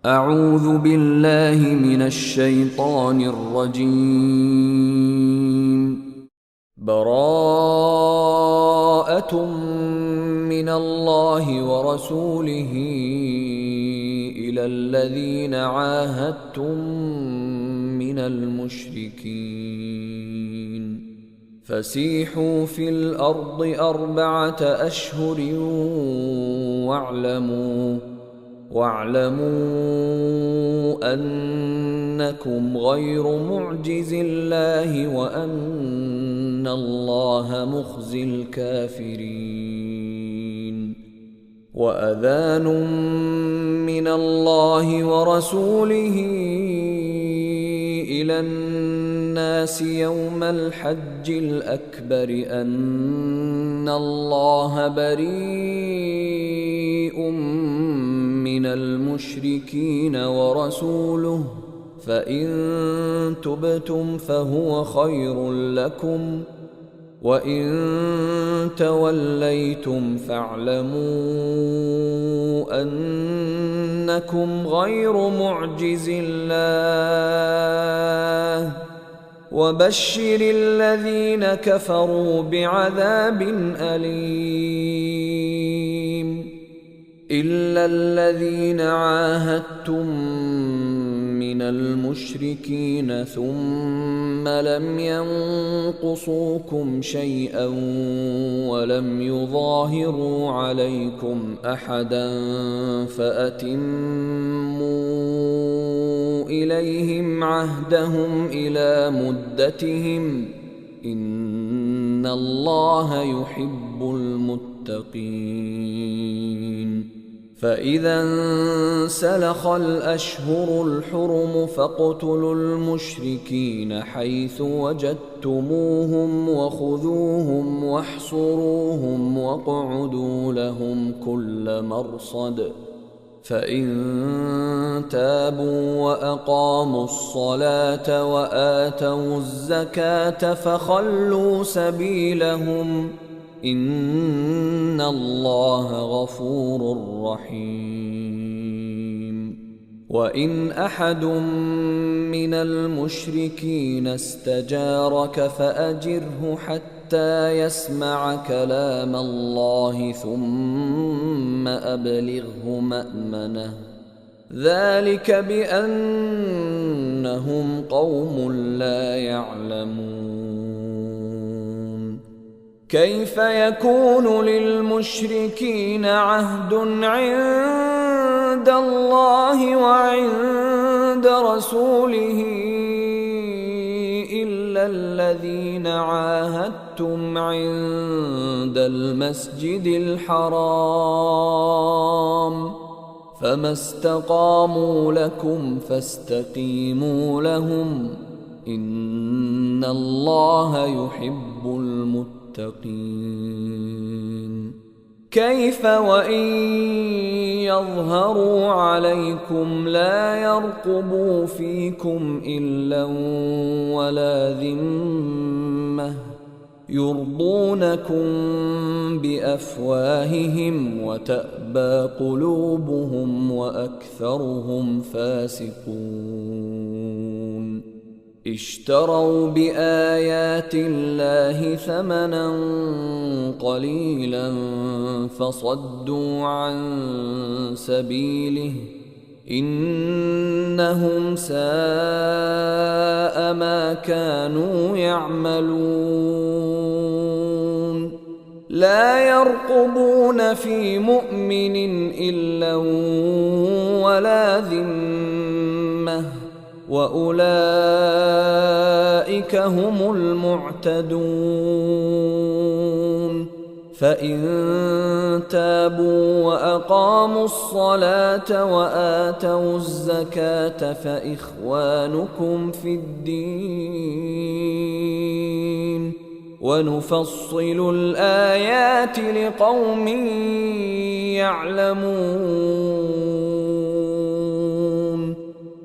أعوذ بالله من الشيطان الرجيم. براءة من الله ورسوله إلى الذين عاهدتم من المشركين فسيحوا في الأرض 4 أشهر واعلموا أنكم غير معجز الله وأن الله مخزي الكافرين. وأذان من الله ورسوله إلى الناس يوم الحج الأكبر أن الله بريء من المشركين ورسوله فإن تبتم فهو خير لكم وإن توليتم فاعلموا أنكم غير معجز الله وبشر الذين كفروا بعذاب أليم. إلا الذين عاهدتم من المشركين ثم لم ينقصوكم شيئا ولم يظاهروا عليكم أحدا فأتموا إليهم عهدهم إلى مدتهم إن الله يحب المتقين. فإذا انسلخ الأشهر الحرم فاقتلوا المشركين حيث وجدتموهم وخذوهم واحصروهم واقعدوا لهم كل مرصد فإن تابوا وأقاموا الصلاة وآتوا الزكاة فخلوا سبيلهم إن الله غفور رحيم. وإن أحد من المشركين استجارك فأجره حتى يسمع كلام الله ثم أبلغه مأمنه ذلك بأنهم قوم لا يعلمون. كيف يكون للمشركين عهد عند الله وعند رسوله إلا الذين عاهدتم عند المسجد الحرام فما استقاموا لكم فاستقيموا لهم إن الله يحب المتقين. كيف وإن يظهروا عليكم لا يرقبوا فيكم إلا ولا ذمة يرضونكم بأفواههم وتأبى قلوبهم وأكثرهم فاسقون. اشتروا بآيات الله ثمنا قليلا فصدوا عن سبيله إنهم ساء ما كانوا يعملون. لا يرقبون في مؤمن إلا ولا ذمة وأولئك هم المعتدون. فإن تابوا وأقاموا الصلاة وآتوا الزكاة فإخوانكم في الدين ونفصل الآيات لقوم يعلمون.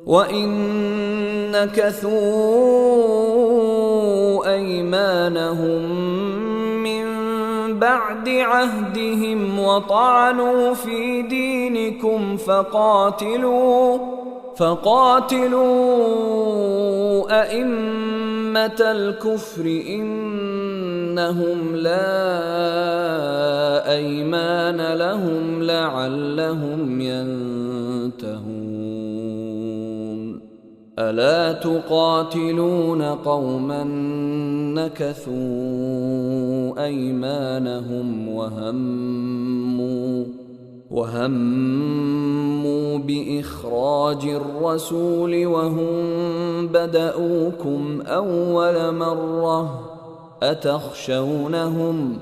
وإن نكثوا أيمانهم من بعد عهدهم وطعنوا في دينكم فيكم فقاتلوا أئمة الكفر إنهم لا أيمان لهم لعلهم ينتهون. ألا تقاتلون قوما نكثوا أيمانهم وهموا بإخراج الرسول وهم بدؤوكم أول مرة أتخشونهم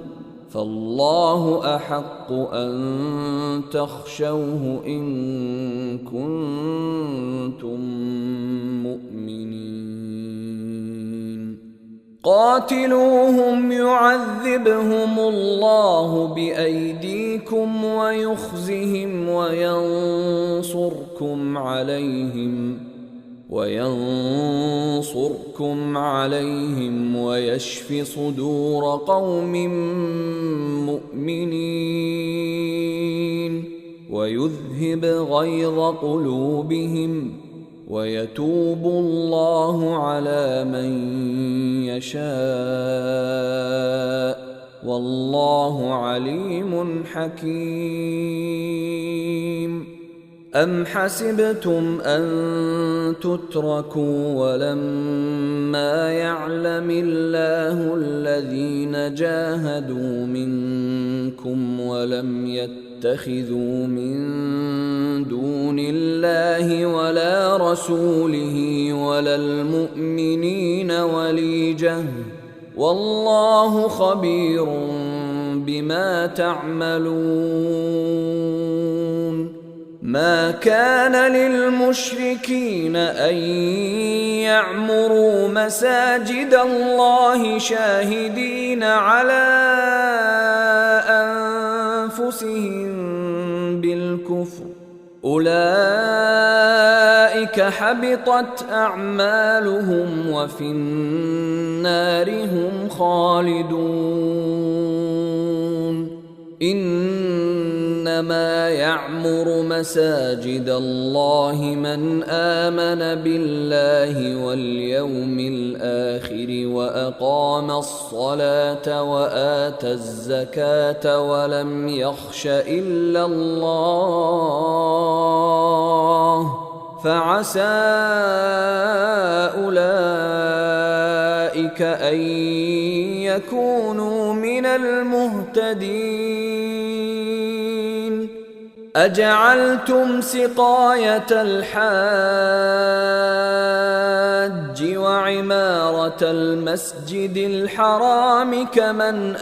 فالله أحق أن تخشوه إن كنتم مؤمنين. قاتلوهم يعذبهم الله بأيديكم ويخزهم وينصركم عليهم ويشف صدور قوم مؤمنين ويذهب غيظ قلوبهم ويتوب الله على من يشاء والله عليم حكيم. أم حسبتم أن تتركوا ولما يعلم الله الذين جاهدوا منكم ولم يتخذوا من دون الله ولا رسوله ولا المؤمنين وليجة والله خبير بما تعملون. ما كان للمشركين أن يعمروا مساجد الله شاهدين على أنفسهم بالكفر أولئك حبطت أعمالهم وفي النار هم خالدون. إنما يعمر مساجد الله من آمن بالله واليوم الآخر وأقام الصلاة وآتى الزكاة ولم يخش إلا الله فعسى أولئك أن يكونوا من المهتدين. أجعلتم سقاية الحاج وعمارة المسجد الحرام كمن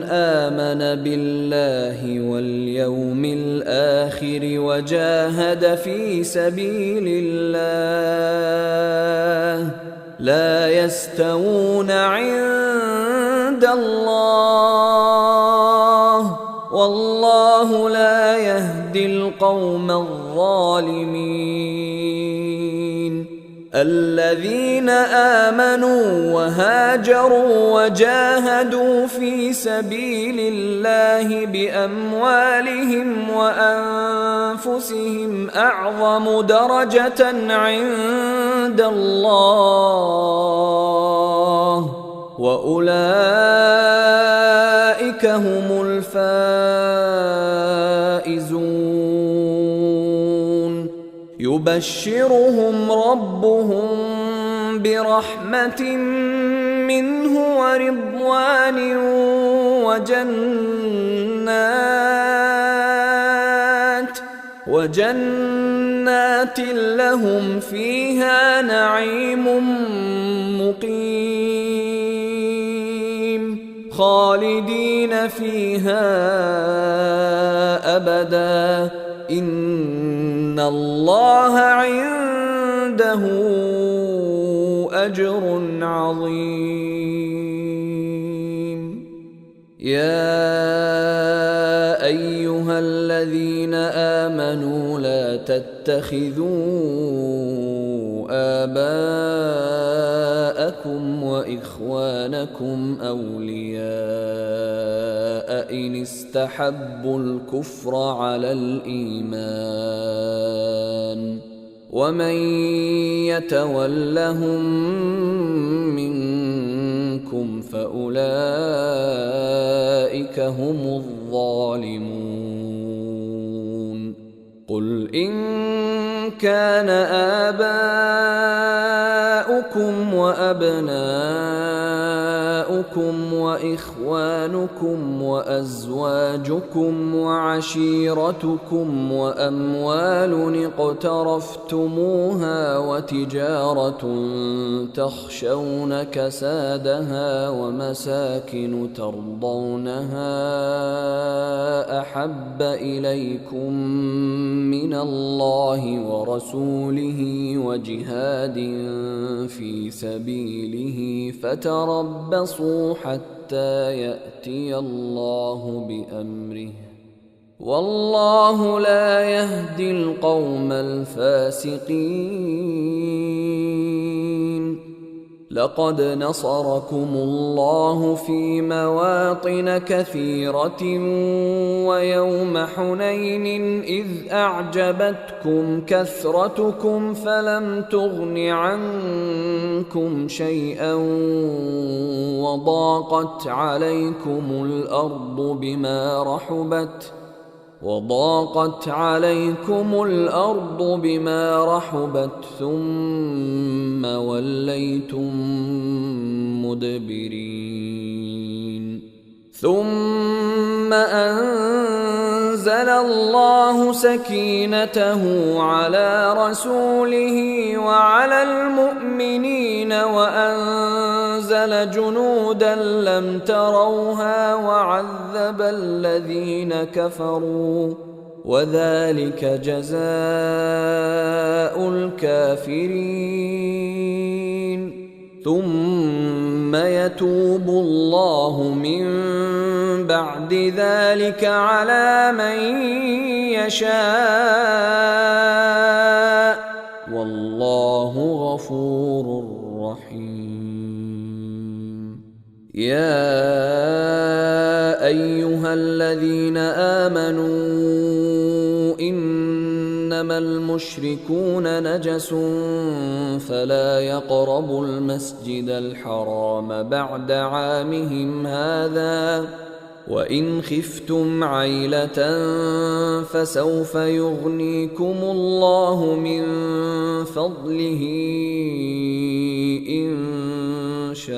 آمن بالله واليوم الآخر وجاهد في سبيل الله لا يستوون عند الله والله لا يهدي القوم الظالمين. الذين آمنوا وهاجروا وجاهدوا في سبيل الله بأموالهم وأنفسهم أعظم درجة عند الله وأولئك هم الفائزون. يبشرهم ربهم برحمة منه ورضوان وجنات لهم فيها نعيم مقيم خالدين فيها أبدا إن الله عنده أجر عظيم. يا أيها الذين آمنوا لا تتخذوا آباءكم وإخوانكم أولياء فإن استحبوا الكفر على الإيمان ومن يتولهم منكم فأولئك هم الظالمون قل إن كان آباؤكم وأبناؤكم وإخوانكم وأزواجكم وعشيرتكم وأموال اقترفتموها وتجارة تخشون كسادها ومساكن ترضونها أحب إليكم من الله ورسوله وجهاد في سبيله فتربصوا حتى يأتي الله بأمره والله لا يهدي القوم الفاسقين لقد نصركم الله في مواطن كثيرة ويوم حنين إذ أعجبتكم كثرتكم فلم تغن عنكم شيئا وضاقت عليكم الأرض بما رحبت ثم وليتم مدبرين ثم أنزل الله سكينته على رسوله وعلى المؤمنين وأنزل جنودا لم تروها وعذب الذين كفروا وذلك جزاء الكافرين ثم يتوب الله من بعد ذلك على من يشاء والله غفور رحيم يا أيها الذين آمنوا إنما المشركون نجس فلا يقربوا المسجد الحرام بعد عامهم هذا وإن خفتم عيلة فسوف يغنيكم الله من فضله إن شاء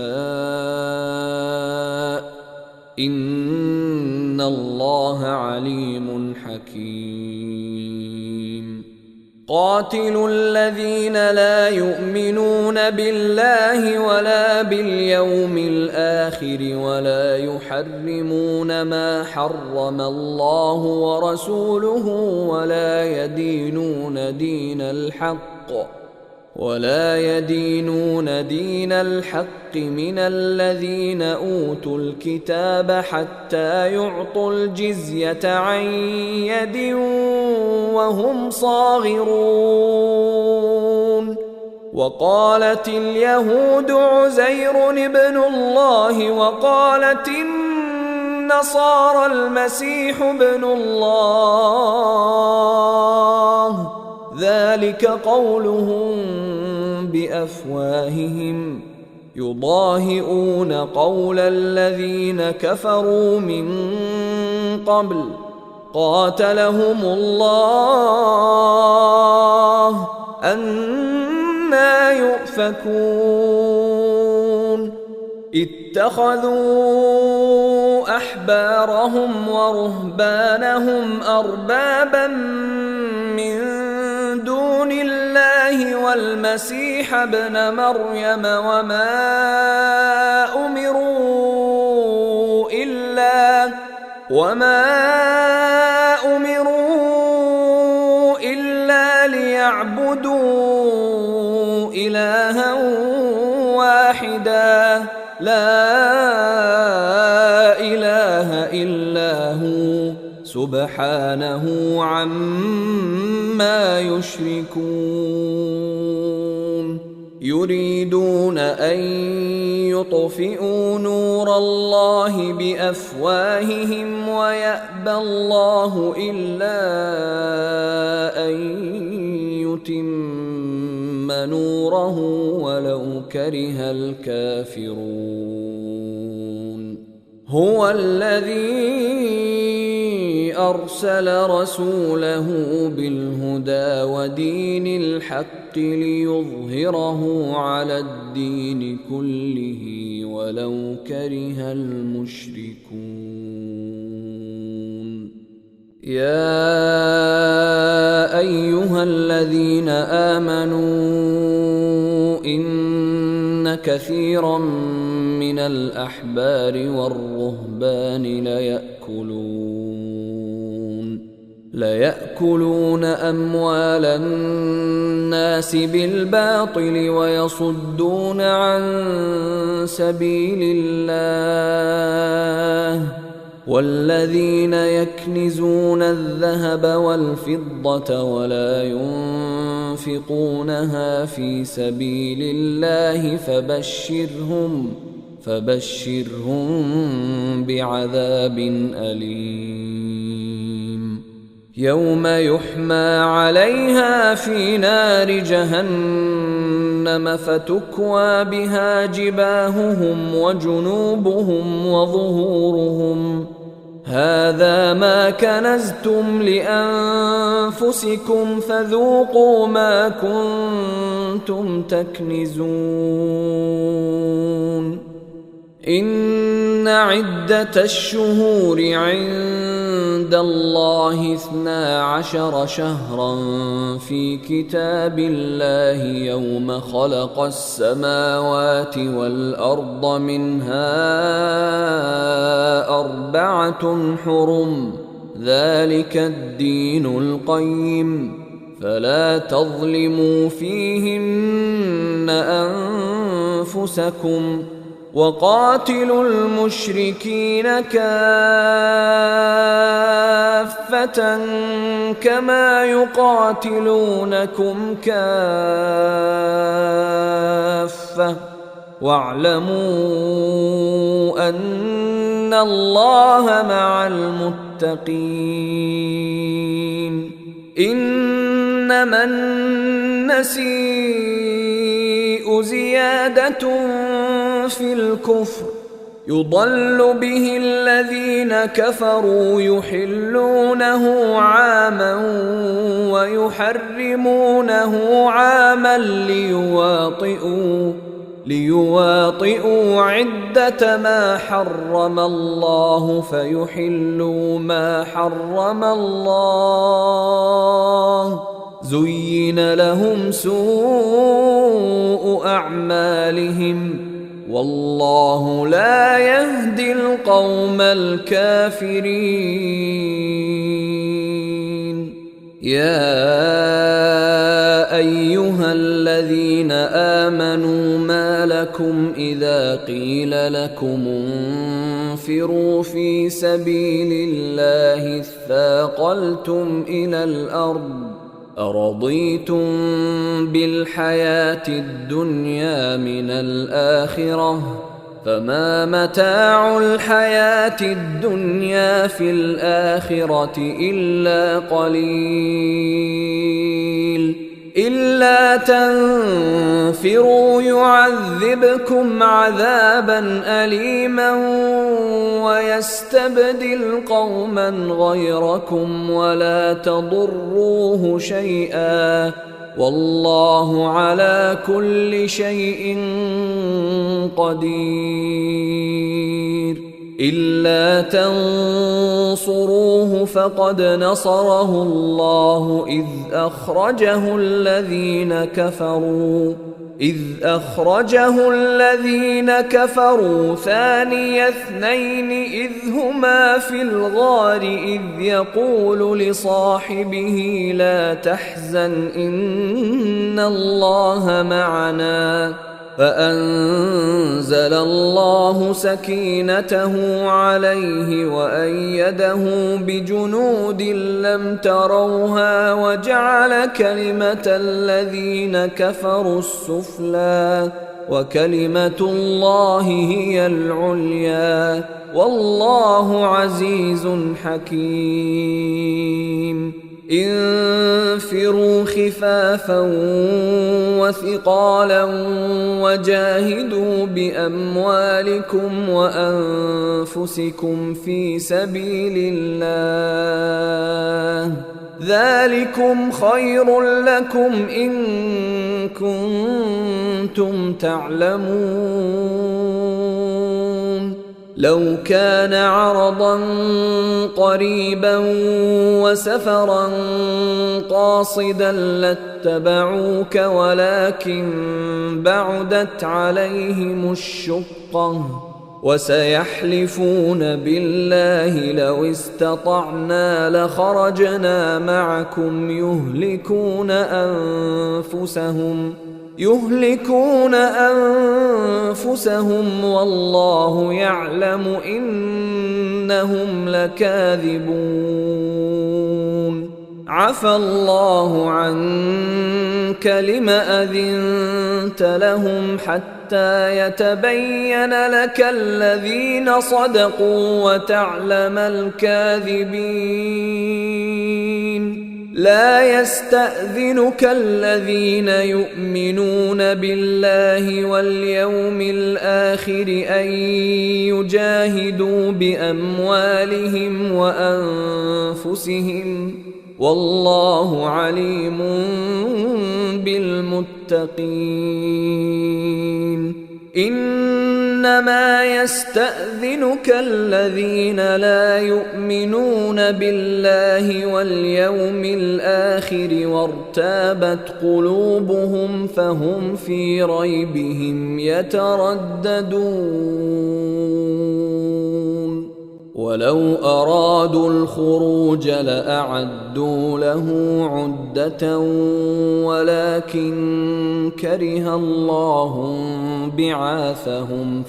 إن الله عليم حكيم قاتلوا الذين لا يؤمنون بالله ولا باليوم الآخر ولا يحرمون ما حرم الله ورسوله ولا يدينون دين الحق من الذين أوتوا الكتاب حتى يعطوا الجزية عن يد وهم صاغرون وقالت اليهود عزير ابن الله وقالت النصارى المسيح ابن الله ذلك قولهم بأفواههم يضاهئون قول الذين كفروا من قبل قاتلهم الله أنى يؤفكون اتخذوا أحبارهم ورهبانهم أربابا من دون الله والمسيح ابن مريم وما أمروا إلا ليعبدوا إلها واحدا لا إله إلا هو سبحانه عما يشركون يريدون أن يطفئوا نور الله بأفواههم ويأبى الله إلا أن يتم نوره ولو كره الكافرون. هو الذي أرسل رسوله بالهدى ودين الحق ليظهره على الدين كله ولو كره المشركون. يا أيها الذين آمنوا إن كثيرا من الأحبار والرهبان ليأكلون أموال الناس بالباطل ويصدون عن سبيل الله. والذين يكنزون الذهب والفضة ولا ينفقونها في سبيل الله فبشرهم بعذاب أليم. يوم يحمى عليها في نار جهنم فتكوى بها جباههم وجنوبهم وظهورهم هذا ما كنزتم لأنفسكم فذوقوا ما كنتم تكنزون. إن عدة الشهور عند الله 12 شهرا في كتاب الله يوم خلق السماوات والأرض منها 4 حرم ذلك الدين القيم فلا تظلموا فيهن أنفسكم وقاتلوا المشركين كافة كما يقاتلونكم كافة واعلموا أن الله مع المتقين. إنما النسيء زيادة في الكفر يضل به الذين كفروا يحلونه عاما ويحرمونه عاما ليواطئوا عدة ما حرم الله فيحلوا ما حرم الله. زين لهم سوء أعمالهم والله لا يهدي القوم الكافرين. يا أيها الذين آمنوا ما لكم إذا قيل لكم انفروا في سبيل الله اثاقلتم إلى الأرض أرضيتم بالحياة الدنيا من الآخرة فما متاع الحياة الدنيا في الآخرة إلا قليل. إلا تنفروا يعذبكم عذابا أليما ويستبدل قوما غيركم ولا تضروه شيئا والله على كل شيء قدير. إلا تنصروه فقد نصره الله إذ أخرجه الذين كفروا ثاني اثنين إذ هما في الغار إذ يقول لصاحبه لا تحزن إن الله معنا فأنزل الله سكينته عليه وأيده بجنود لم تروها وجعل كلمة الذين كفروا السفلى وكلمة الله هي العليا والله عزيز حكيم. انفروا خفافا وثقالا وجاهدوا بأموالكم وأنفسكم في سبيل الله ذلكم خير لكم إن كنتم تعلمون. لو كان عرضا قريبا وسفرا قاصدا لاتبعوك ولكن بعدت عليهم الشقة وسيحلفون بالله لو استطعنا لخرجنا معكم يهلكون أنفسهم والله يعلم إنهم لكاذبون. عفى الله عنك لم أذنت لهم حتى يتبين لك الذين صدقوا وتعلم الكاذبين. لا يستأذنك الذين يؤمنون بالله واليوم الآخر أن يجاهدوا بأموالهم وأنفسهم والله عليم بالمتقين. إنما يستأذنك الذين لا يؤمنون بالله واليوم الآخر وارتابت قلوبهم فهم في ريبهم يترددون. ولو أرادوا الخروج لأعدوا له عدة ولكن كره الله بعاثهم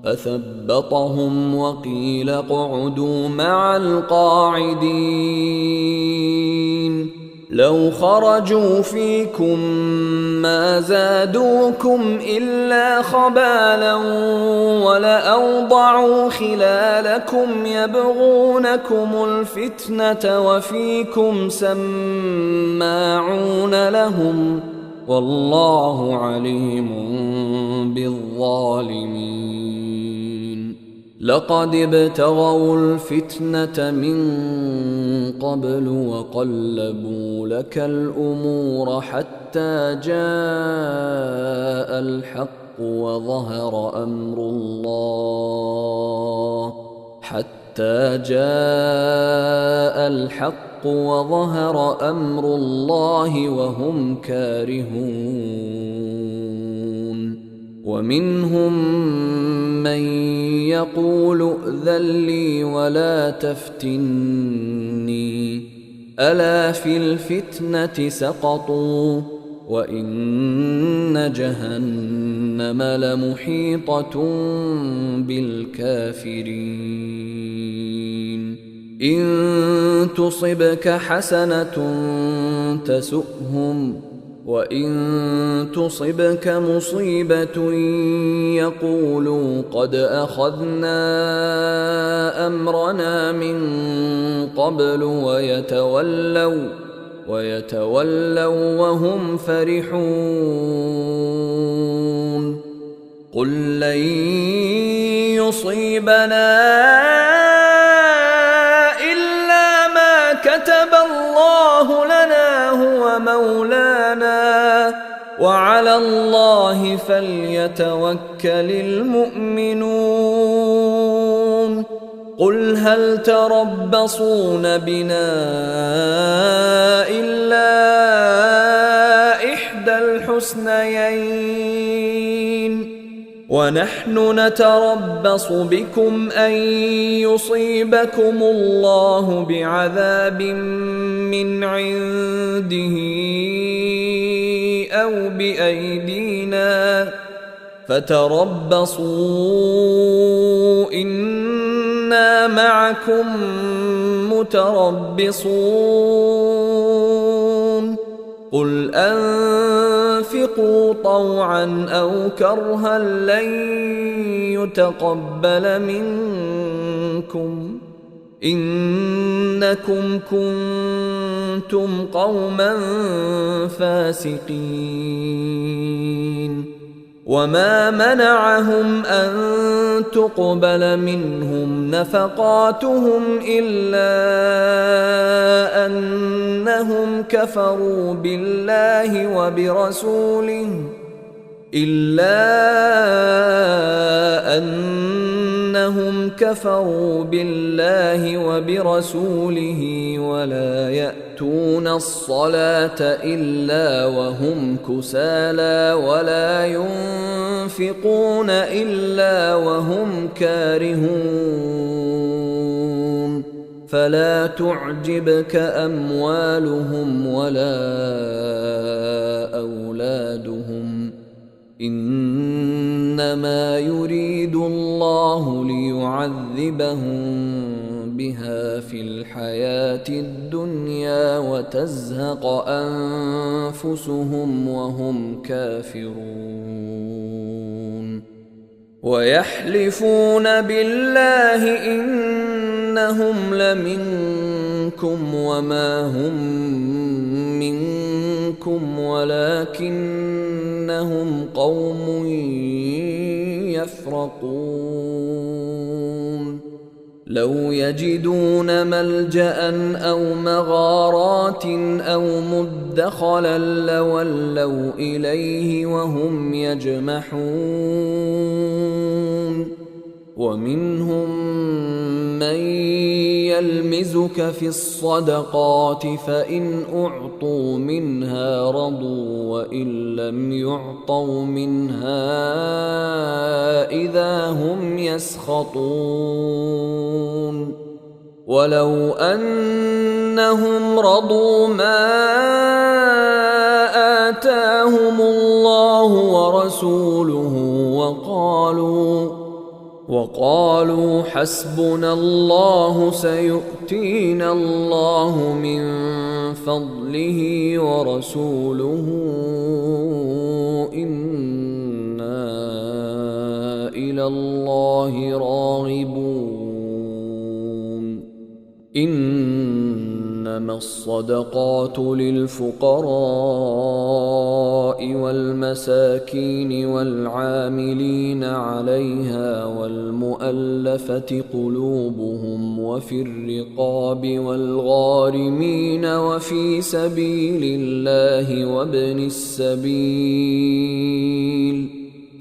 فثبطهم وقيل اقعدوا مع القاعدين. لو خرجوا فيكم ما زادوكم إلا خبالا ولأوضعوا خلالكم يبغونكم الفتنة وفيكم سماعون لهم والله عليم بالظالمين. لقد ابتغوا الفتنة من قبل وقلبوا لك الأمور حتى جاء الحق وظهر أمر الله وهم كارهون. ومنهم من يقول ائذن لي ولا تفتني ألا في الفتنة سقطوا وإن جهنم لمحيطة بالكافرين. إن تصبك حسنة تسؤهم وإن تصبك مصيبة يقولوا قد أخذنا أمرنا من قبل ويتولوا وهم فرحون. قل لن يصيبنا إلا ما كتب الله لنا هو مولانا وعلى الله فليتوكل المؤمنون. قل هل تربصون بنا إلا إحدى الحسنيين ونحن نتربص بكم أن يصيبكم الله بعذاب من عنده أو بأيدينا فتربصوا إنا معكم متربصون قل أنفقوا طوعا أو كرها لن يتقبل منكم إنكم كنتم قوما فاسقين وما منعهم أن تقبل منهم نفقاتهم إلا أنهم كفروا بالله وبرسوله ولا يأتون الصلاة إلا وهم كسالى ولا ينفقون إلا وهم كارهون فلا تعجبك أموالهم ولا أولادهم إنما يريد الله ليعذبهم بها في الحياة الدنيا وتزهق أنفسهم وهم كافرون ويحلفون بالله إنهم لمنكم وما هم منكم ولكنهم قوم يفرقون لو يجدون ملجأ أو مغارات أو مدخلا لولوا إليه وهم يجمحون ومنهم من يلمزك في الصدقات فإن أعطوا منها رضوا وإن لم يعطوا منها إذا هم يسخطون ولو أنهم رضوا ما آتاهم الله ورسوله وقالوا حسبنا الله سيؤتينا الله من فضله ورسوله إنا إلى الله راغبون إنما الصدقات للفقراء والمساكين والعاملين عليها والمؤلفة قلوبهم وفي الرقاب والغارمين وفي سبيل الله وابن السبيل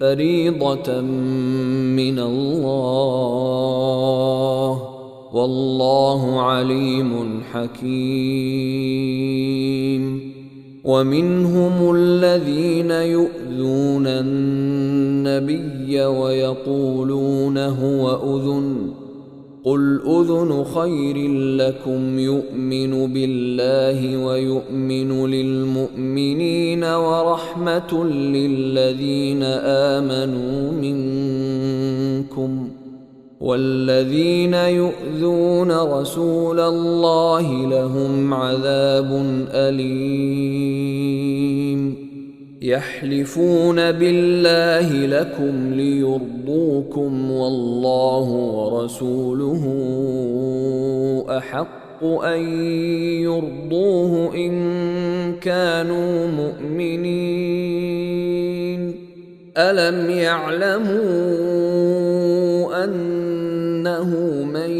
فريضة من الله والله عليم حكيم ومنهم الذين يؤذون النبي ويقولون هو أذن قل أذن خير لكم يؤمن بالله ويؤمن للمؤمنين ورحمة للذين آمنوا منكم والذين يؤذون رسول الله لهم عذاب أليم يحلفون بالله لكم ليرضوكم والله ورسوله أحق أن يرضوه إن كانوا مؤمنين ألم يعلموا أنه من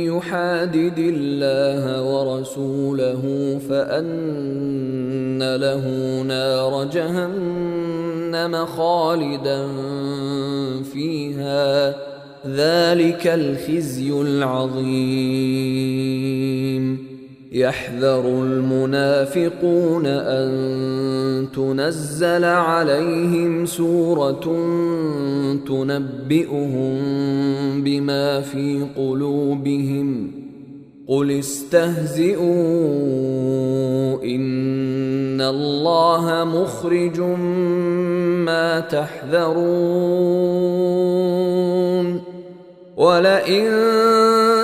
يحادد الله ورسوله فأن له نار جهنم خالدا فيها ذلك الخزي العظيم يحذر المنافقون أن تنزل عليهم سورة تنبئهم بما في قلوبهم قل استهزئوا إن إن الله مخرج ما تحذرون ولئن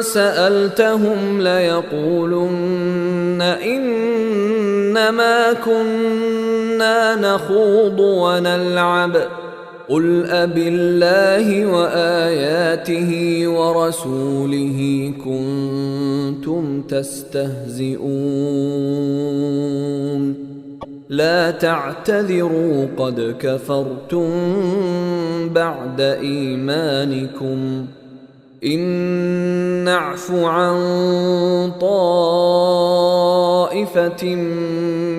سألتهم ليقولن إنما كنا نخوض ونلعب قل أبالله وآياته ورسوله كنتم تستهزئون لا تعتذروا قد كفرتم بعد إيمانكم إن نعف عن طائفة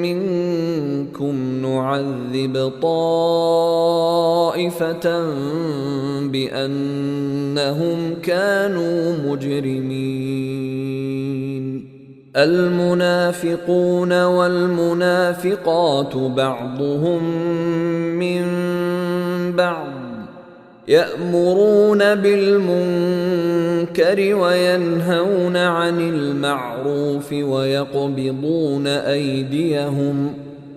منكم نعذب طائفة بأنهم كانوا مجرمين المنافقون والمنافقات بعضهم من بعض يأمرون بالمنكر وينهون عن المعروف ويقبضون أيديهم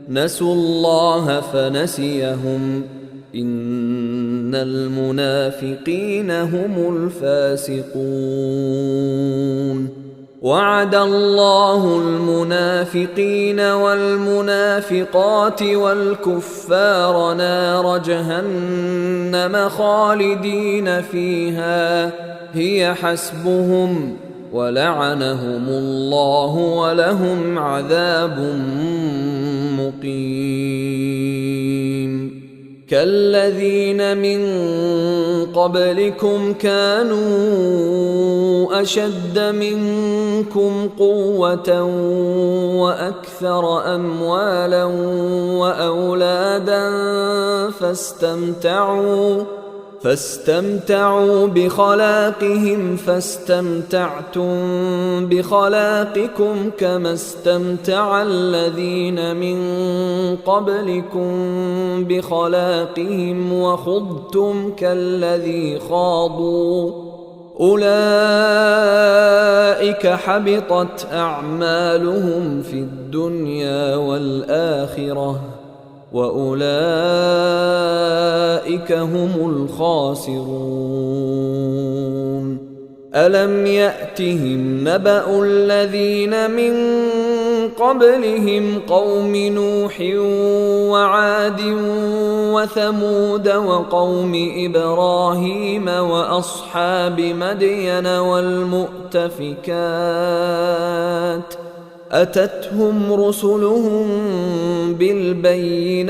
نسوا الله فنسيهم إن المنافقين هم الفاسقون وعد الله المنافقين والمنافقات والكفار نار جهنم خالدين فيها هي حسبهم ولعنهم الله ولهم عذاب مقيم كالذين من قبلكم كانوا أشد منكم قوة وأكثر أموالا وأولادا فاستمتعوا بخلاقهم فاستمتعتم بخلاقكم كما استمتع الذين من قبلكم بخلاقهم وخضتم كالذي خاضوا أولئك حبطت أعمالهم في الدنيا والآخرة وأولئك هم الخاسرون ألم يأتهم نبأ الذين من قبلهم قوم نوح وعاد وثمود وقوم إبراهيم وأصحاب مدين والمؤتفكات أتتهم رسلهم بالبينات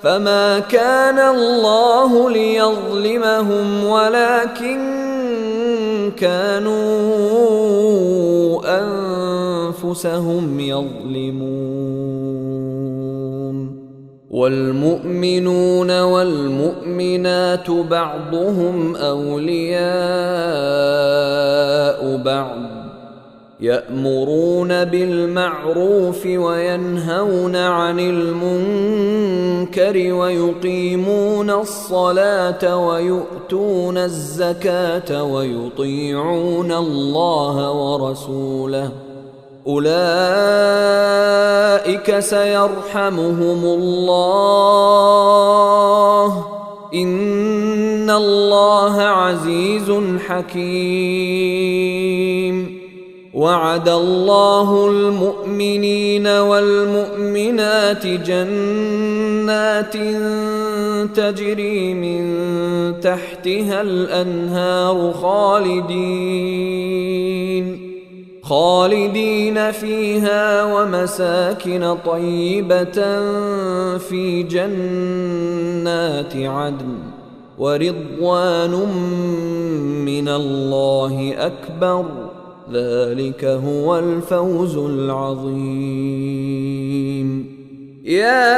فما كان الله ليظلمهم ولكن كانوا أنفسهم يظلمون والمؤمنون والمؤمنات بعضهم أولياء بعض يأمرون بالمعروف وينهون عن المنكر ويقيمون الصلاة ويؤتون الزكاة ويطيعون الله ورسوله أولئك سيرحمهم الله إن الله عزيز حكيم وعد الله المؤمنين والمؤمنات جنات تجري من تحتها الأنهار خالدين فيها ومساكن طيبة في جنات عدن ورضوان من الله أكبر ذلك هو الفوز العظيم يا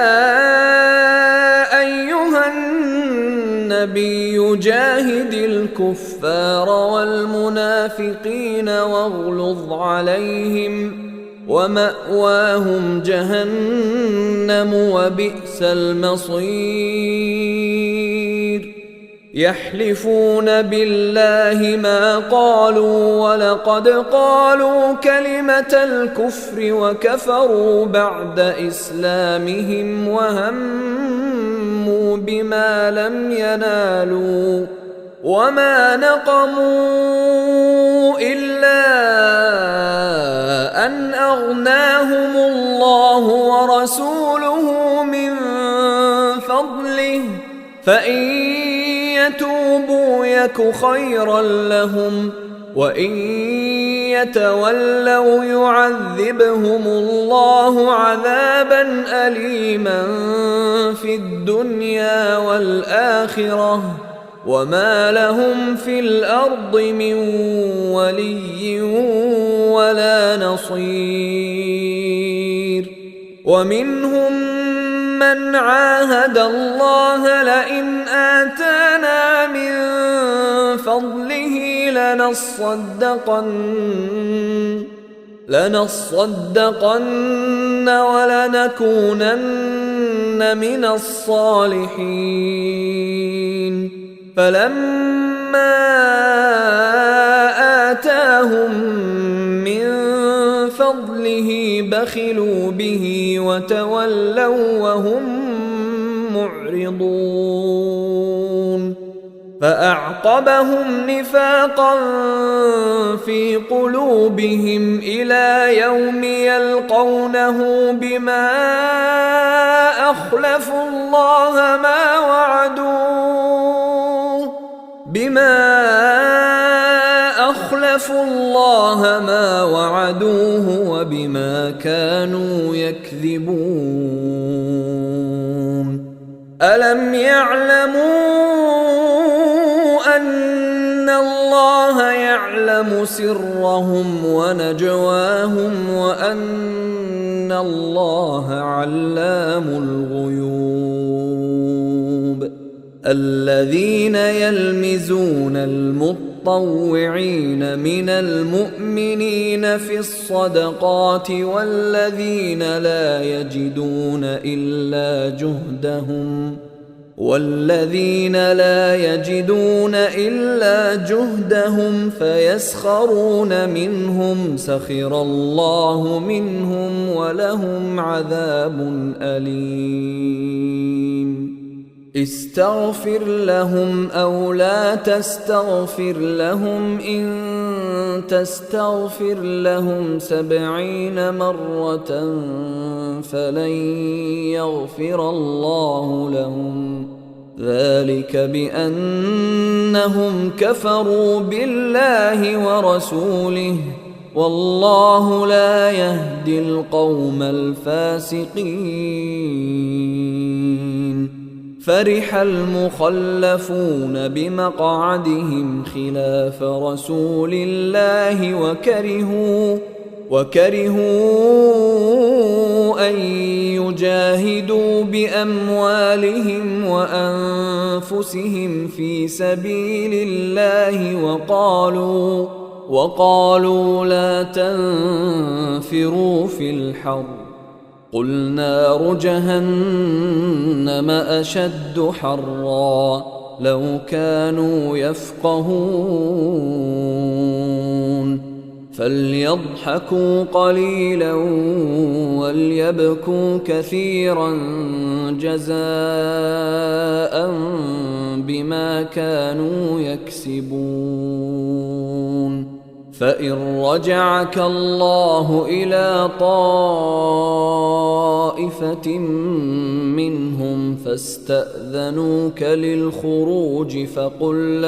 أيها النبي جاهد الكفار والمنافقين واغلظ عليهم ومأواهم جهنم وبئس المصير يحلفون بالله ما قالوا ولقد قالوا كلمة الكفر وكفروا بعد إسلامهم وهموا بما لم ينالوا وما نقموا إلا أن أغناهم الله ورسوله من فضله فإن يتوبوا يك خيرا لهم وإن يتولوا يعذبهم الله عذابا أليما في الدنيا والآخرة وما لهم في الأرض من ولي ولا نصير ومنهم من عاهد الله لئن آتانا من فضله لنصدقن ولنكونن من الصالحين فلما آتاهم من فضله بخلوا به وتولوا وهم معرضون فأعقبهم نفاقا في قلوبهم إلى يوم يلقونه بما أخلفوا الله ما وعدوه وبما كانوا يكذبون ألم يعلموا أن الله يعلم سرهم ونجواهم وأن الله علام الغيوب الذين يلمزون المطوعين من المؤمنين في الصدقات والذين لا يجدون إلا جهدهم فيسخرون منهم سخر الله منهم ولهم عذاب أليم استغفر لهم أو لا تستغفر لهم إن تستغفر لهم 70 مرة فلن يغفر الله لهم ذلك بأنهم كفروا بالله ورسوله والله لا يهدي القوم الفاسقين فرح المخلفون بمقعدهم خلاف رسول الله وكرهوا أن يجاهدوا بأموالهم وأنفسهم في سبيل الله وقالوا لا تنفروا في الحر قل نار جهنم أشد حرا لو كانوا يفقهون فليضحكوا قليلا وليبكوا كثيرا جزاء بما كانوا يكسبون فإن رجعك الله إلى طائفة منهم فاستأذنوك للخروج فقل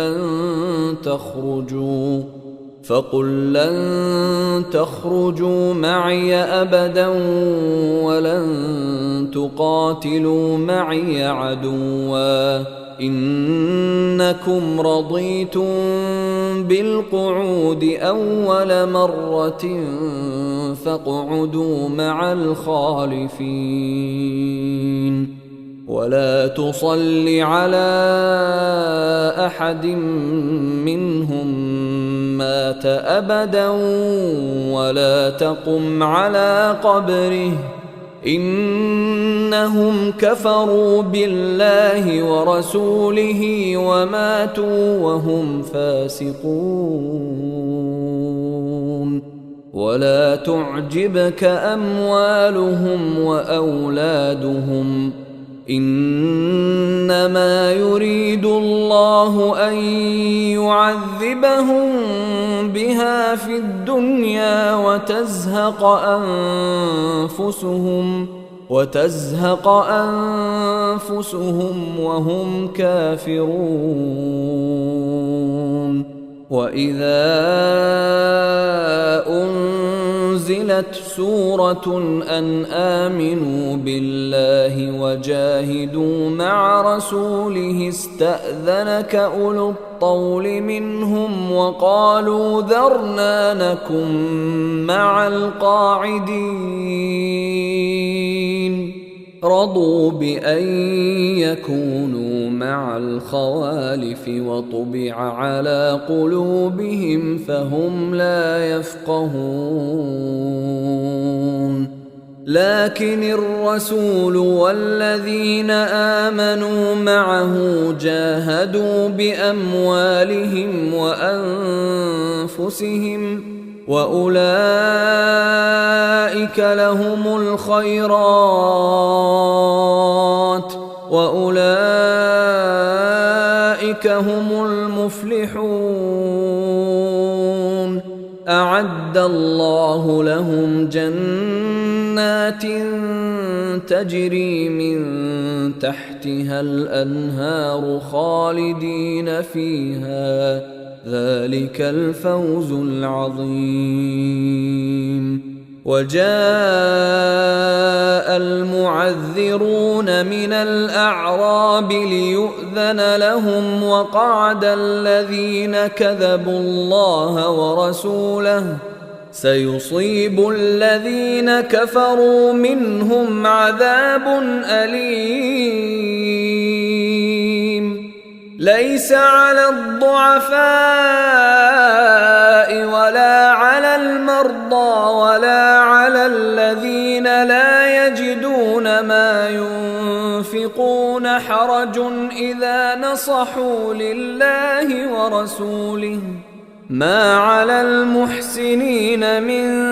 لن تخرجوا معي أبدا ولن تقاتلوا معي عدوا إنكم رضيتم بالقعود أول مرة فاقعدوا مع الخالفين ولا تصل على أحد منهم مات أبدا ولا تقم على قبره إنهم كفروا بالله ورسوله وماتوا وهم فاسقون. ولا تعجبك أموالهم وأولادهم، إنما يريد الله أن يعذبهم بها في الدنيا وتزهق أنفسهم وهم كافرون. وإذا أنزلت سورة أن آمنوا بالله وجاهدوا مع رسوله استأذنك أولو الطول منهم وقالوا ذرنا نكن مع القاعدين. رضوا بأن يكونوا مع الخوالف وطبع على قلوبهم فهم لا يفقهون. لكن الرسول والذين آمنوا معه جاهدوا بأموالهم وأنفسهم وأولئك لهم الخيرات وأولئك هم المفلحون. أعد الله لهم جنات تجري من تحتها الأنهار خالدين فيها، ذلك الفوز العظيم. وجاء المعذرون من الأعراب ليؤذن لهم وقعد الذين كذبوا الله ورسوله، سيصيب الذين كفروا منهم عذاب أليم. ليس على الضعفاء ولا على المرضى ولا على الذين لا يجدون ما ينفقون حرج إذا نصحوا لله ورسوله، ما على المحسنين من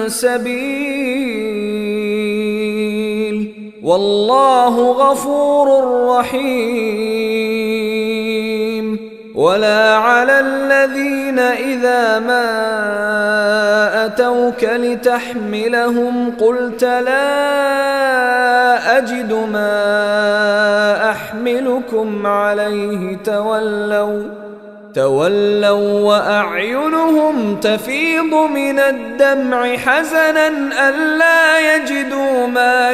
سبيل، والله غفور رحيم. ولا على الذين إذا ما أتوك لتحملهم قلت لا أجد ما أحملكم عليه تولوا وأعينهم تفيض من الدمع حزنا ألا يجدوا ما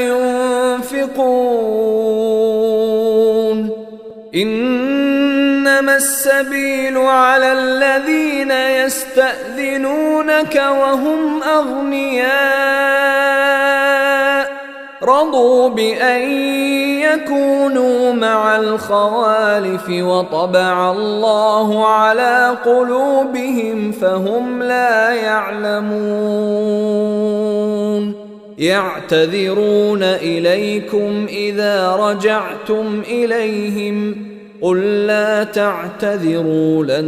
ينفقون. إنما السبيل على الذين يستأذنونك وهم أغنياء رضوا بأن يكونوا مع الخوالف وطبع الله على قلوبهم فهم لا يعلمون. يعتذرون إليكم إذا رجعتم إليهم قل لا تعتذروا لن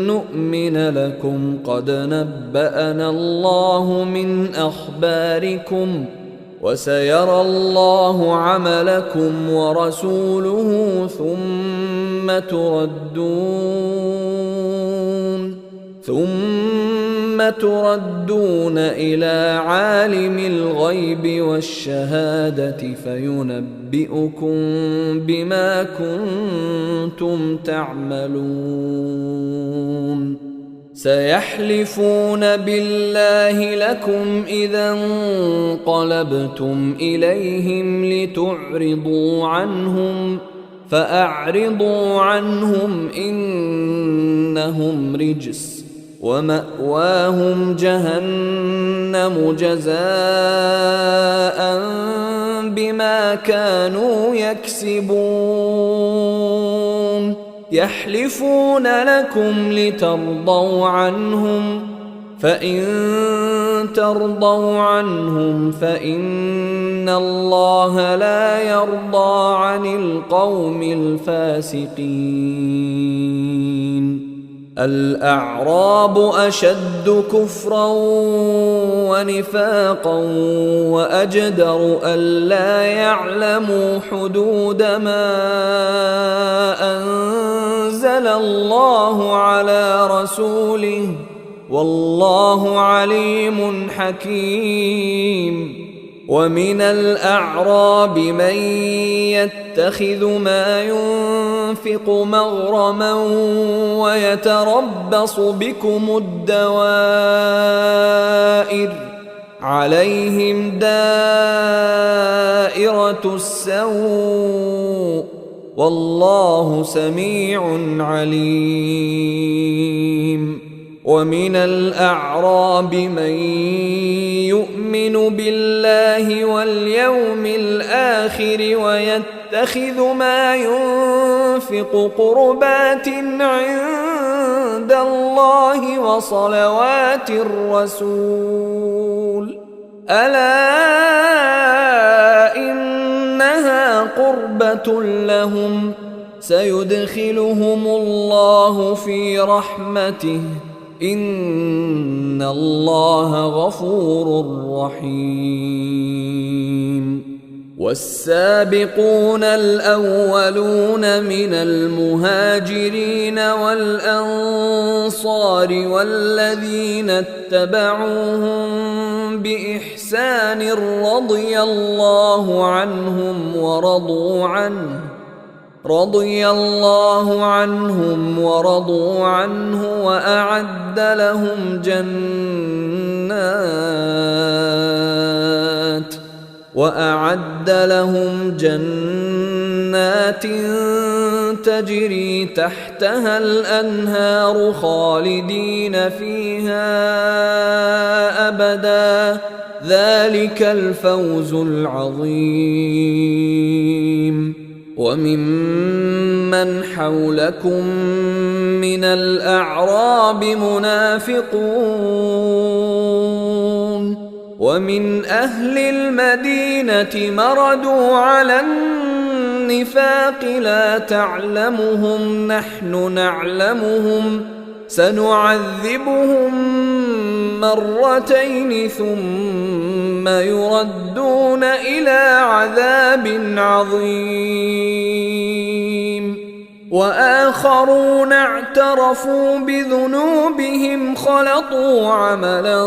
نؤمن لكم قد نبأنا الله من أخباركم وسيرى الله عملكم ورسوله ثم تردون إلى عالم الغيب والشهادة فينبئكم بما كنتم تعملون. سيحلفون بالله لكم إذا انقلبتم إليهم لتعرضوا عنهم فأعرضوا عنهم إنهم رجس ومأواهم جهنم جزاء بما كانوا يكسبون. يحلفون لكم لترضوا عنهم فإن ترضوا عنهم فإن الله لا يرضى عن القوم الفاسقين. الأعراب أشد كفرا ونفاقا وأجدر ألا يعلموا حدود ما أنزل الله على رسوله والله عليم حكيم. ومن الأعراب من يتخذ ما ينفق مغرما ويتربص بكم الدوائر عليهم دائرة السوء والله سميع عليم. ومن الأعراب من يؤمن بالله واليوم الآخر ويتخذ ما ينفق قربات عند الله وصلوات الرسول ألا إنها قربة لهم سيدخلهم الله في رحمته إن الله غفور رحيم. والسابقون الأولون من المهاجرين والأنصار والذين اتبعوهم بإحسان رضي الله عنهم ورضوا عنه وأعد لهم جنات تجري تحتها الأنهار خالدين فيها أبدا ذلك الفوز العظيم. وممن حولكم من الأعراب منافقون ومن أهل المدينة مردوا على النفاق لا تعلمهم نحن نعلمهم سنعذبهم مرتين ثم يردون إلى عذاب عظيم. وآخرون اعترفوا بذنوبهم خلطوا عملا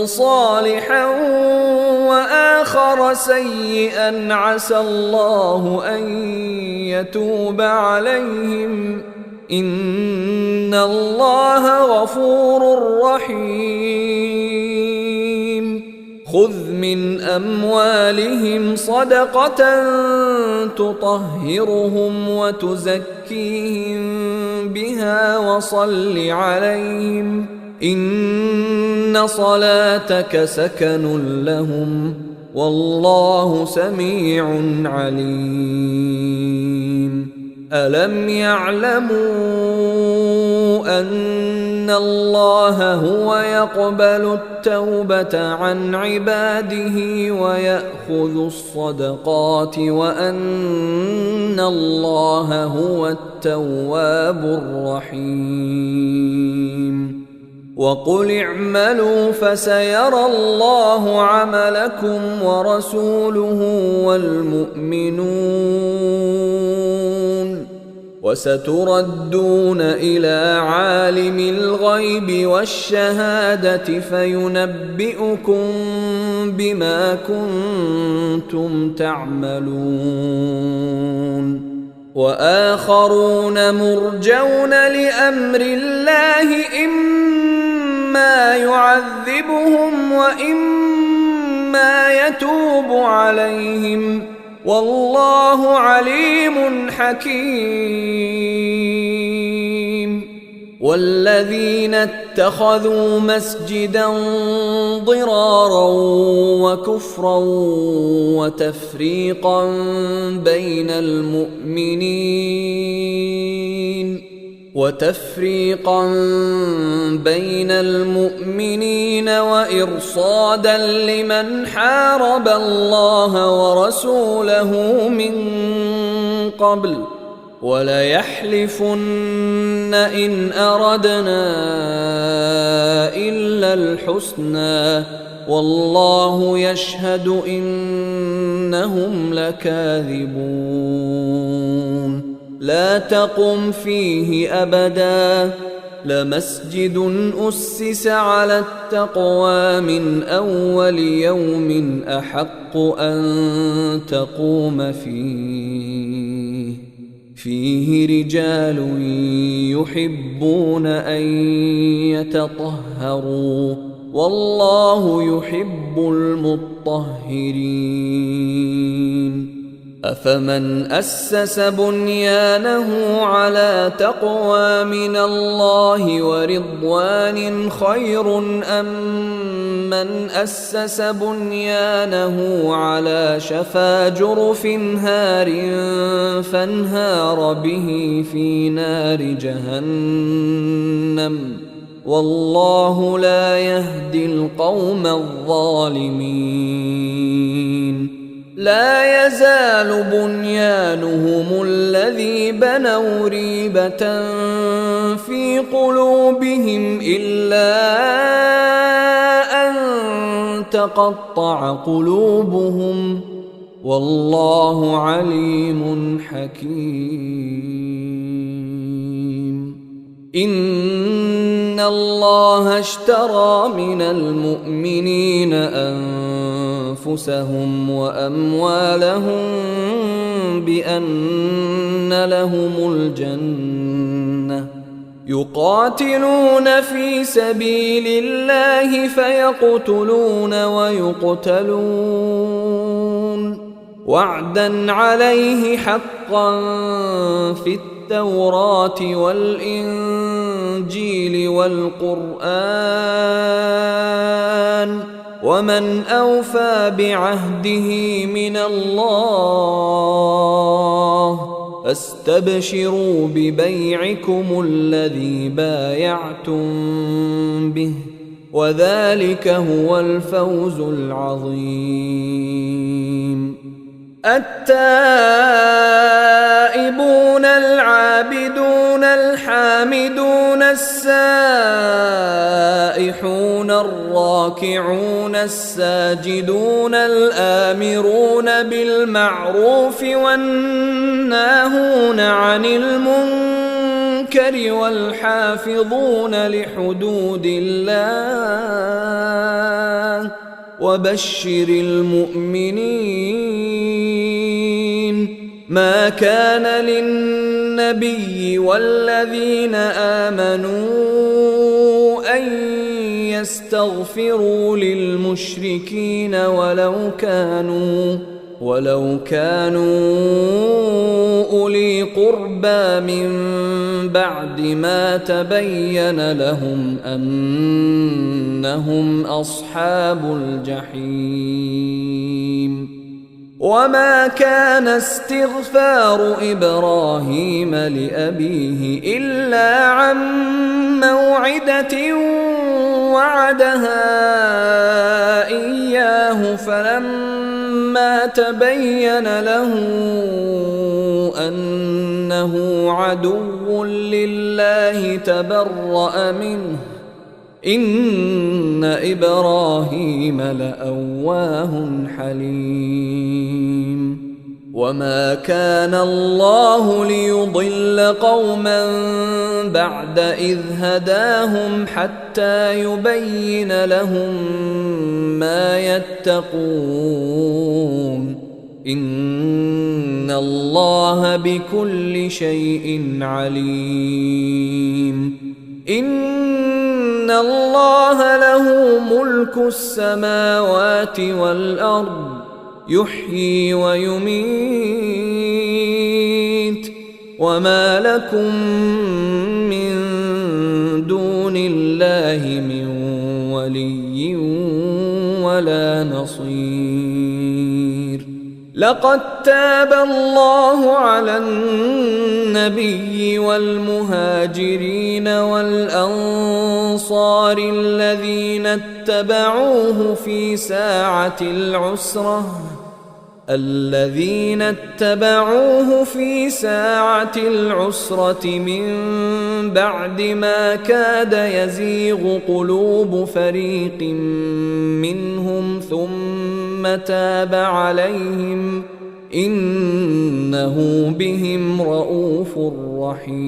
صالحا وآخر سيئا عسى الله أن يتوب عليهم إن الله غفور رحيم. خذ من أموالهم صدقة تطهرهم وتزكيهم بها وصل عليهم إن صلاتك سكن لهم والله سميع عليم. ألم يعلموا أن الله هو يقبل التوبة عن عباده ويأخذ الصدقات وأن الله هو التواب الرحيم. وقل اعملوا فسيرى الله عملكم ورسوله والمؤمنون وستردون إلى عالم الغيب والشهادة فينبئكم بما كنتم تعملون. وآخرون مرجون لأمر الله إما يعذبهم وإما يتوب عليهم والله عليم حكيم. والذين اتخذوا مسجدا ضرارا وكفرا وتفريقا بين المؤمنين وتفريقا بين المؤمنين وإرصادا لمن حارب الله ورسوله من قبل وليحلفن إن أردنا إلا الحسنى والله يشهد إنهم لكاذبون لا تقم فيه أبدا لمسجد أسس على التقوى من أول يوم أحق أن تقوم فيه رجال يحبون أن يتطهروا والله يحب المطهرين أفمن أسس بنيانه على تقوى من الله ورضوان خير أم من أسس بنيانه على شفا جرف هار فانهار به في نار جهنم والله لا يهدي القوم الظالمين لا يزال بنيانهم الذي بنوا ريبة في قلوبهم إلا أن تقطع قلوبهم والله عليم حكيم إن الله اشترى من المؤمنين أنفسهم وأموالهم بأن لهم الجنة يقاتلون في سبيل الله فيقتلون ويقتلون وعدا عليه حقا في التوراة والإنجيل والقرآن ومن أوفى بعهده من الله فاستبشروا ببيعكم الذي بايعتم به وذلك هو الفوز العظيم التائبون العابدون الحامدون السائحون الراكعون الساجدون الآمرون بالمعروف والناهون عن المنكر والحافظون لحدود الله وبشر المؤمنين ما كان للنبي والذين آمنوا أن يستغفروا للمشركين ولو كانوا أولي قربى من بعد ما تبين لهم أنهم أصحاب الجحيم وما كان استغفار إبراهيم لأبيه إلا عن موعدة وعدها إياه فلما تبين له أنه عدو لله تبرأ منه إن إبراهيم لأواه حليم وما كان الله ليضل قوما بعد إذ هداهم حتى يبين لهم ما يتقون إن الله بكل شيء عليم إن الله له ملك السماوات والأرض يحيي ويميت وما لكم من دون الله من ولي ولا نصير لقد تاب الله على النبي والمهاجرين والأنصار الذين اتبعوه في ساعة العسرة من بعد ما كاد يزيغ قلوب فريق منهم ثم تاب عليهم إنه بهم رءوف رحيم.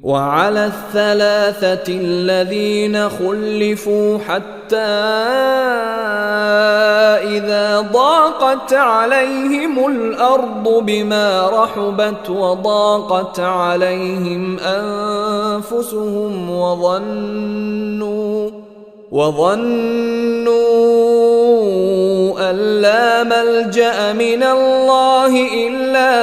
وعلى الثلاثة الذين خلفوا حتى إذا ضاقت عليهم الأرض بما رحبت وضاقت عليهم أنفسهم وظنوا أن لا ملجأ من الله إلا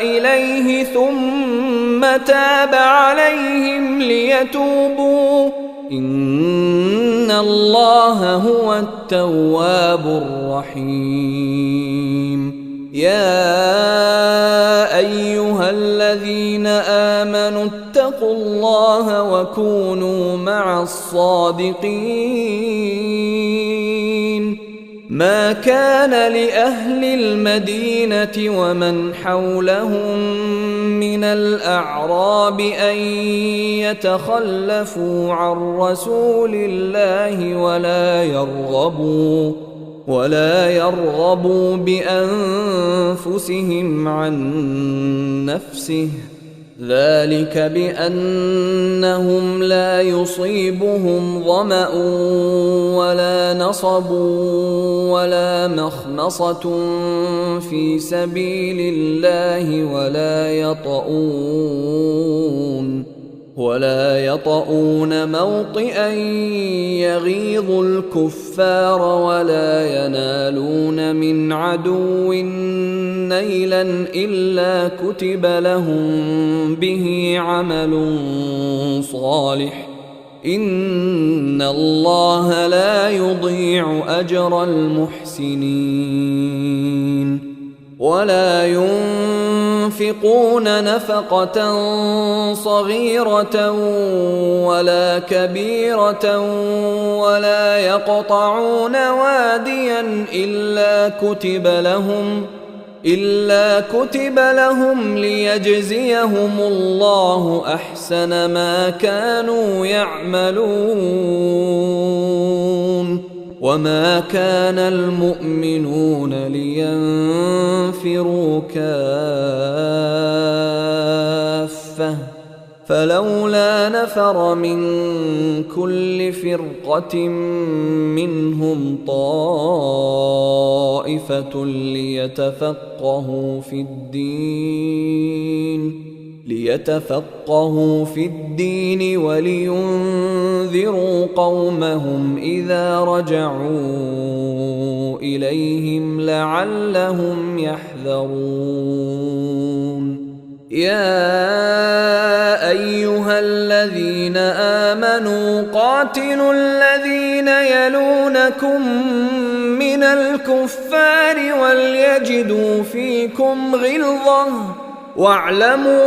إليه ثم تاب عليهم ليتوبوا إن الله هو التواب الرحيم. يا أيها الذين آمنوا اتقوا الله وكونوا مع الصادقين. ما كان لأهل المدينة ومن حولهم من الأعراب أن يتخلفوا عن رسول الله ولا يرغبوا بأنفسهم عن نفسه، ذلك بأنهم لا يصيبهم ظمأ ولا نصب ولا مخمصة في سبيل الله ولا يطؤون موطئا يغيظ الكفار ولا ينالون من عدو نيلا إلا كتب لهم به عمل صالح إن الله لا يضيع أجر المحسنين. ولا ينفقون نفقة صغيرة ولا كبيرة ولا يقطعون واديا إلا كتب لهم ليجزيهم الله أحسن ما كانوا يعملون. وما كان المؤمنون لينفروا كافة فلولا نفر من كل فرقة منهم طائفة ليتفقهوا في الدين ولينذروا قومهم إذا رجعوا إليهم لعلهم يحذرون. يا أيها الذين آمنوا قاتلوا الذين يلونكم من الكفار وليجدوا فيكم غلظة واعلموا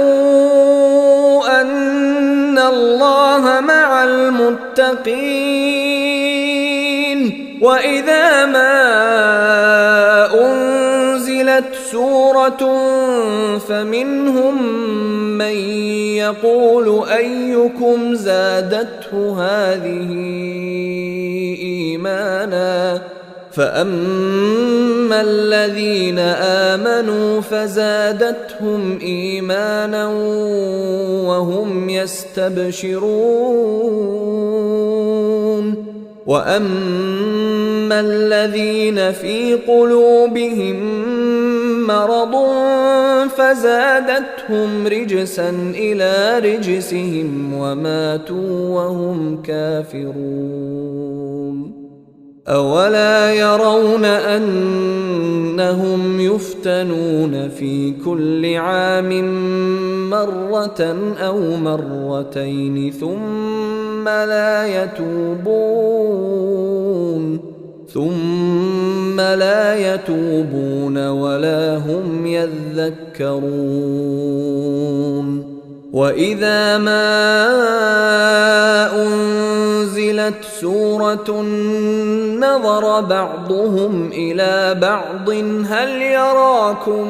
أن الله مع المتقين. وإذا ما أنزلت سورة فمنهم من يقول أيكم زادته هذه إيمانا فأما الذين آمنوا فزادتهم إيمانا وهم يستبشرون. وأما الذين في قلوبهم مرض فزادتهم رجسا إلى رجسهم وماتوا وهم كافرون. أولا يرون أنهم يفتنون في كل عام مرة أو مرتين ثم لا يتوبون ثم لا يتوبون ولا هم يذكرون وإذا ما أنزلت سورة نظر بعضهم إلى بعض هل يراكم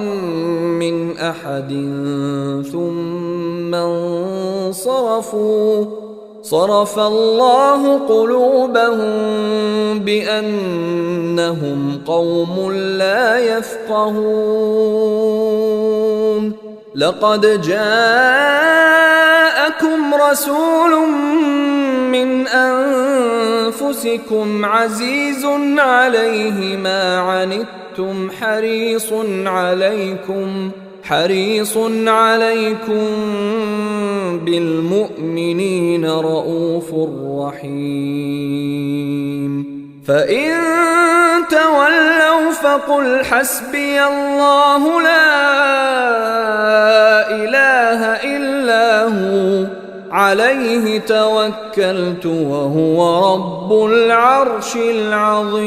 من أحد ثم انصرفوا صرف الله قلوبهم بأنهم قوم لا يفقهون لقد جاءكم رسول من أنفسكم عزيز عليه ما عنتم حريص عليكم بالمؤمنين رؤوف رحيم فإن تولوا فقل حسبي الله لا إله إلا هو عليه توكلت وهو رب العرش العظيم.